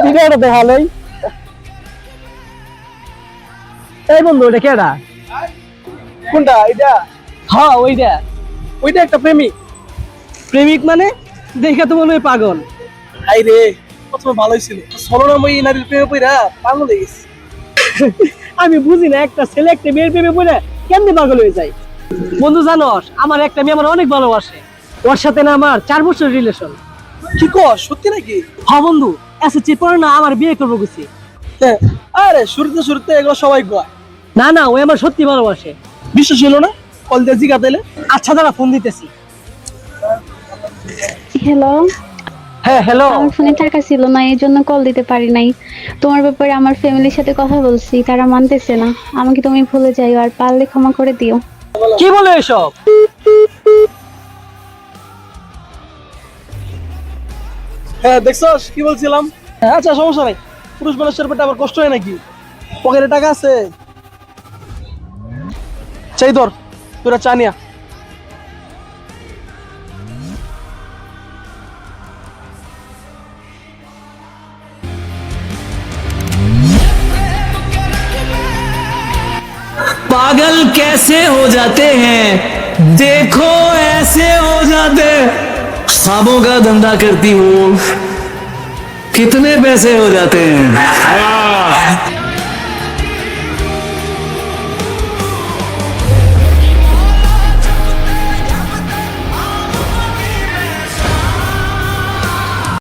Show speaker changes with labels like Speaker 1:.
Speaker 1: ভিডিওটা তো ভালোই। এই বন্ধু এটা কেডা?
Speaker 2: কোনটা এটা?
Speaker 1: হ্যাঁ ওইটা।
Speaker 2: ওইটা একটা প্রেমিক।
Speaker 1: প্রেমিক মানে? দেখে তো মনে হয় পাগল।
Speaker 2: হাই রে, প্রথমে ভালোই ছিল, ছলনাময়ী নারীর প্রেমে পড়া পাগল হয়ে গেছে।
Speaker 1: আমি বুঝি না একটা ছেলে একটা মেয়ের প্রেমে পড়ে কেমনে পাগল হয়ে যায়। বন্ধু জানোস আমার একটা মেয়ে আমার অনেক ভালোবাসে, ওর সাথে না আমার 4 বছর রিলেশন।
Speaker 2: কি কর, সত্যি নাকি?
Speaker 1: হ্যাঁ বন্ধু, এসএসসি পরে না আমার বিয়ে করবো গেছি।
Speaker 2: হ্যাঁ, আরে শুরুতে শুরুতে এগুলো সবাই কয়।
Speaker 1: না না, ও আমার সত্যি ভালোবাসে।
Speaker 2: বিশ্বাস হলো না? কল দিয়ে জিগা তাইলে।
Speaker 1: আচ্ছা দাঁড়া, ফোন দিতেছি।
Speaker 3: হ্যালো,
Speaker 1: হ্যাঁ হ্যালো।
Speaker 3: আমার ফোনে টাকা ছিল না, এই জন্য কল দিতে পারি নাই। তোমার ব্যাপারে আমার ফ্যামিলির সাথে কথা বলছি, তারা মানতেছে না। আমাকে তুমি ভুলে যাও, আর পারলে ক্ষমা করে দিও।
Speaker 1: কি বলে এসব?
Speaker 2: হ্যাঁ দেখছস কি বলছিলাম? হ্যাঁ, আচ্ছা সমস্যা নাই। পুরুষ মানুষের পেটে আবার কষ্ট হয় নাকি? পকেটে টাকা আছে, চাই ধর, তোরা চা নিয়া।
Speaker 4: पागल कैसे हो जाते हैं, देखो ऐसे हो जाते। ख्वाबों का धंधा करती हूँ, कितने पैसे हो जाते हैं।